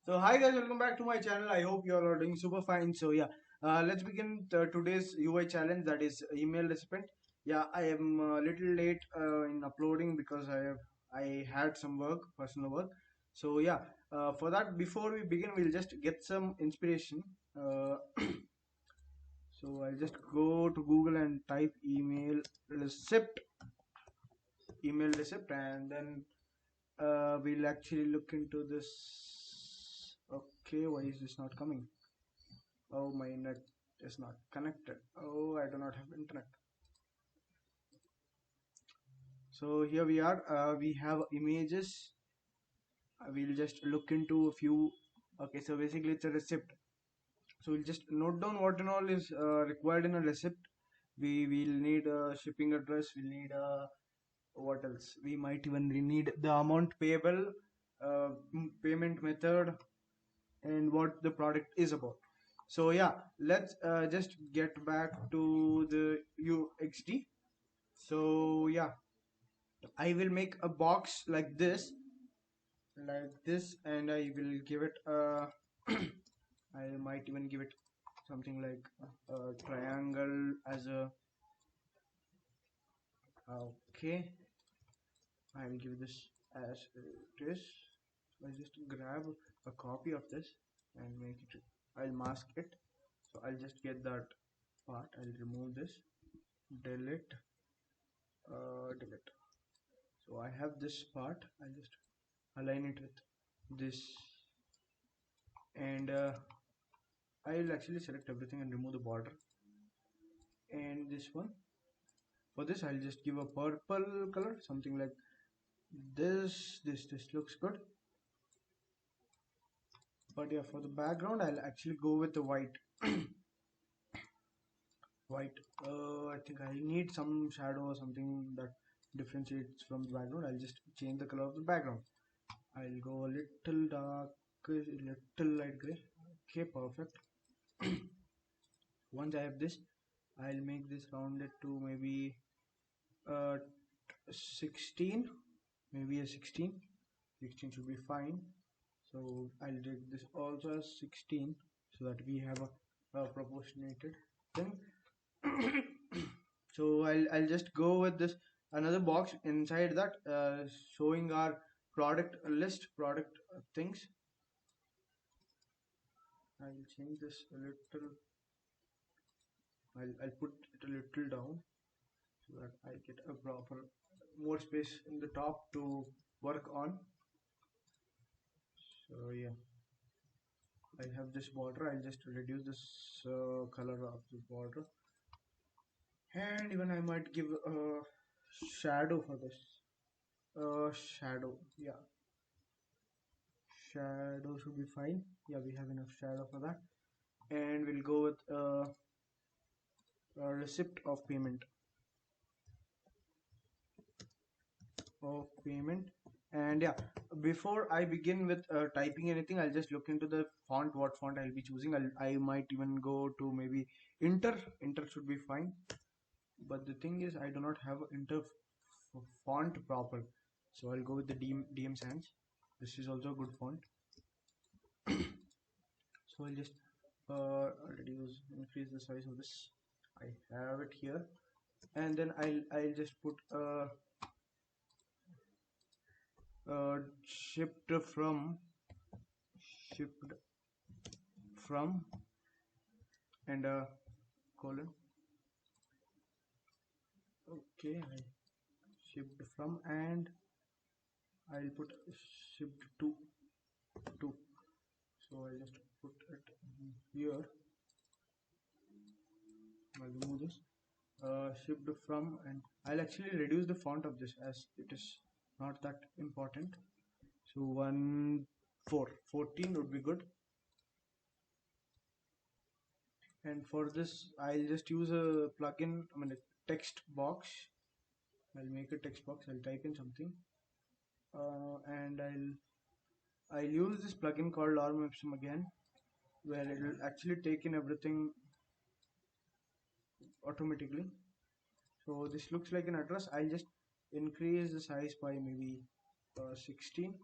So hi guys, welcome back to my channel. I hope you all are doing super fine. So yeah, let's begin today's UI challenge, that is email recipient. Yeah, I am a little late in uploading because I had some work, personal work. So yeah, for that, before we begin, we'll just get some inspiration. Uh, so I'll just go to Google and type receipt, email receipt, and then we'll actually look into this. Okay, why is this not coming? Oh, my net is not connected. Oh, I do not have internet. So here we are. We have images. We'll just look into a few. Okay, so basically it's a receipt. So we'll just note down what and all is required in a receipt. We will need a shipping address. We'll need a what else? We might even need the amount payable, payment method, and what the product is about. So yeah, let's just get back to the UXD. So yeah, I will make a box like this, and I will give it a I might even give it something like a triangle as a okay. I will give this as it is. I'll just grab a copy of this and make it. I'll mask it. So I'll just get that part. I'll remove this, delete, delete. So I have this part. I'll just align it with this, and I'll actually select everything and remove the border. And this one, for this I'll just give a purple color, something like this looks good. But yeah, for the background I'll actually go with the white. White. I think I need some shadow or something that differentiates from the background. I'll just change the color of the background. I'll go a little dark, a little light gray. Okay, perfect. Once I have this, I'll make this rounded to maybe uh, 16, maybe a 16. 16 should be fine. So I'll take this also as 16 so that we have a proportionated thing. So I'll just go with this another box inside that, showing our product list, product things. I'll change this a little. I'll put it a little down so that I get a proper more space in the top to work on. So yeah, I have this border. I'll just reduce this color of the border, and even I might give a shadow for this. Shadow, yeah, shadow should be fine. Yeah, we have enough shadow for that, and we'll go with a receipt of payment. And yeah, before I begin with typing anything, I'll just look into the font, what font I'll be choosing. I might even go to maybe Inter should be fine. But the thing is, I do not have Inter font proper, so I'll go with the DM Sans. This is also a good font. So I'll just increase the size of this. I have it here, and then I'll just put shipped shipped from and colon. Okay, I shipped from, and I'll put shipped to. So I'll just put it here. I'll remove this. Shipped from, and I'll actually reduce the font of this as it is not that important. So 14 would be good. And for this I'll just use a plugin, I mean a text box. I'll make a text box. I'll type in something, and I'll use this plugin called RMFSM again, where it will actually take in everything automatically. So this looks like an address. I'll just increase the size by maybe 16.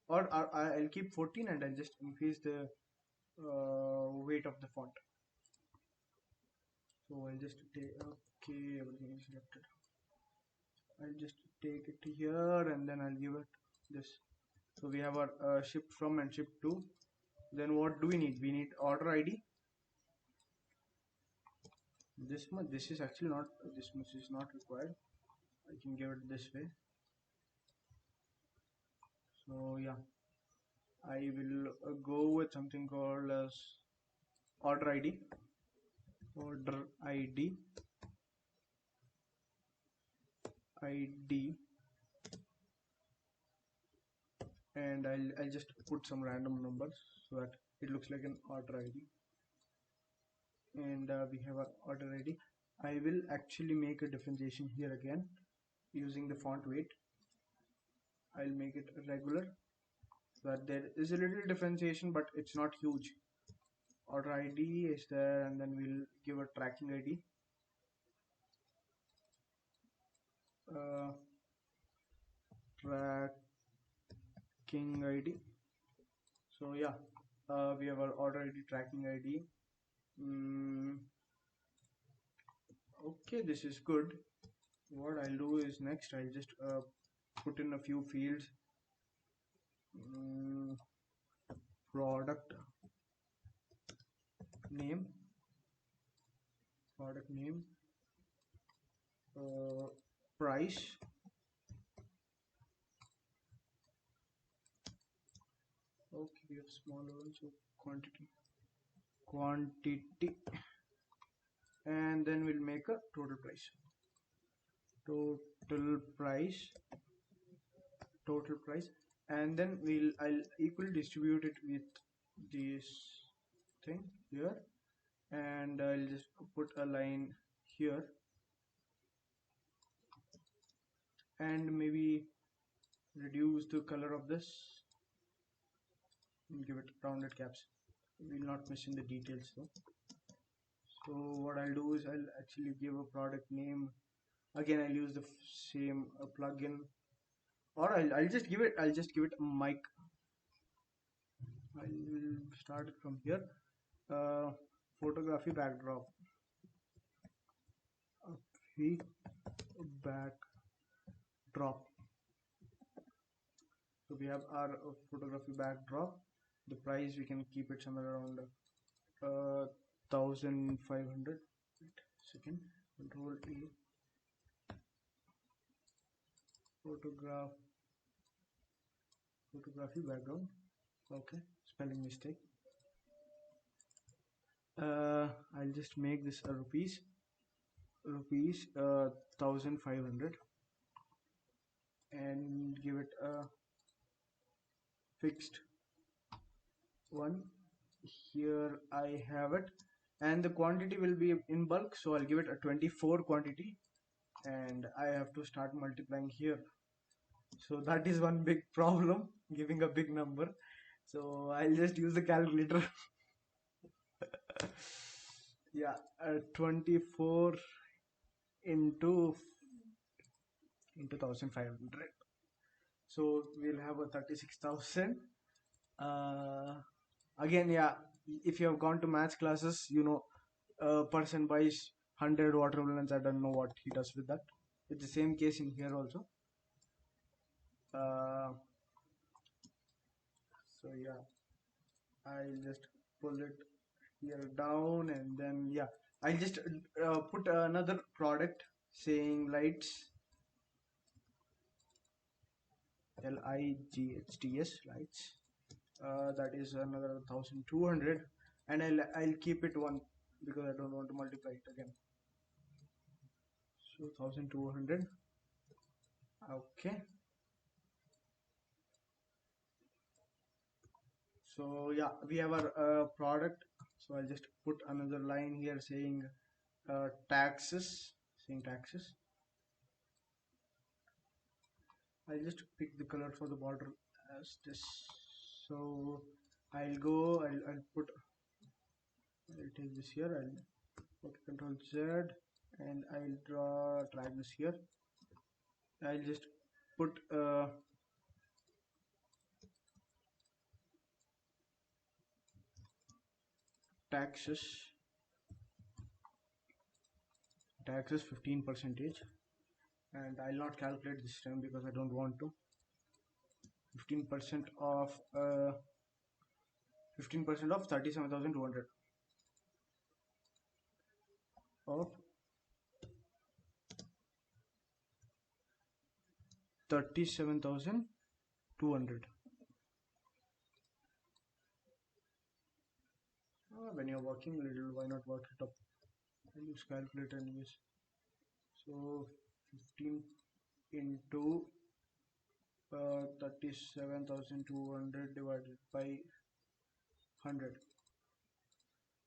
or I'll keep 14 and I'll just increase the weight of the font. So I'll just take, okay, everything is selected. I'll just take it here and then I'll give it this. So we have our ship from and ship to. Then what do we need? We need order ID. This much. This is actually not. This much is not required. I can give it this way. So yeah, I will go with something called as order ID. Order ID. ID. And I'll just put some random numbers so that it looks like an order ID. And we have our order ID. I will actually make a differentiation here again using the font weight. I'll make it regular so that there is a little differentiation, but it's not huge. Order ID is there, and then we'll give a tracking ID. Tracking ID. So yeah, we have our order ID, tracking ID. Okay, this is good. What I'll do is next I'll just put in a few fields. Product name, price, okay, we have smaller ones, so quantity, and then we'll make a total price, and then I'll equally distribute it with this thing here, and I'll just put a line here and maybe reduce the color of this and give it rounded caps. We'll not miss in the details though. So what I'll do is I'll actually give a product name. Again, I'll use the same plugin, or I'll just give it a mic. I will start it from here. Photography backdrop. Backdrop. So we have our photography backdrop. The price we can keep it somewhere around 1500. Wait a second. Control A. Photography background. Okay, spelling mistake. I'll just make this a rupees 1500 and give it a fixed one. Here I have it, and the quantity will be in bulk, so I'll give it a 24 quantity, and I have to start multiplying here. So that is one big problem, giving a big number. So I'll just use the calculator. Yeah, 24 into 1500. So we'll have a 36,000. Again, yeah, if you have gone to maths classes, you know, a person buys 100 watermelons. I don't know what he does with that. It's the same case in here also. So yeah, I'll just pull it here down, and then yeah, I'll just put another product saying lights, lights, lights. That is another 1200, and I'll keep it one because I don't want to multiply it again. So 1200. Okay. So yeah, we have our product. So I'll just put another line here saying taxes. I'll just pick the color for the border as this. So I'll take this here. I'll put Control Z, and I'll drag this here. I'll just put taxes, taxes 15 percentage, and I'll not calculate this time because I don't want to. 15% of 15% of 37,200 of 37,200. When you're working a little, why not work it up? I'll use calculator anyways. So 15 into 37,200 divided by 100.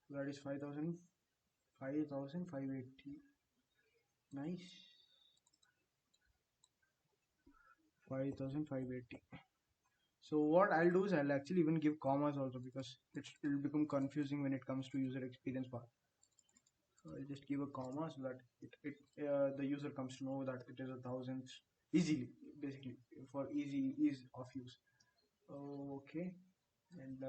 So that is 5,000, 5,580. Nice. 5,580. So what I'll do is I'll actually even give commas also because it will become confusing when it comes to user experience part. So I'll just give a comma so that the user comes to know that it is a thousand easily, basically for ease of use. Okay, and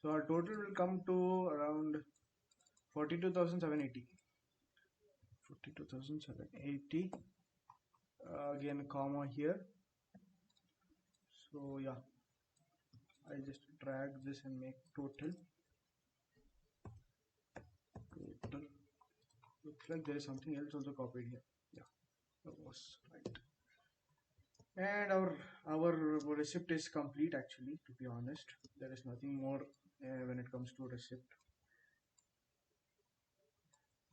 so our total will come to around 42,780. 42,780. Again, comma here. So yeah, I'll just drag this and make total. Total. Looks like there is something else also copied here. Yeah, that was right. And our receipt is complete actually. To be honest, there is nothing more when it comes to receipt.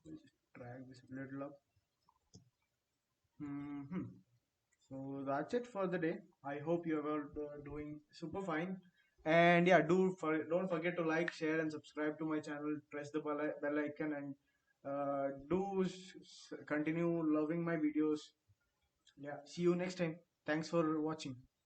We'll just drag this a little up. So that's it for the day. I hope you are all doing super fine. And yeah, don't forget to like, share, and subscribe to my channel. Press the bell icon and continue loving my videos. Yeah, see you next time. Thanks for watching.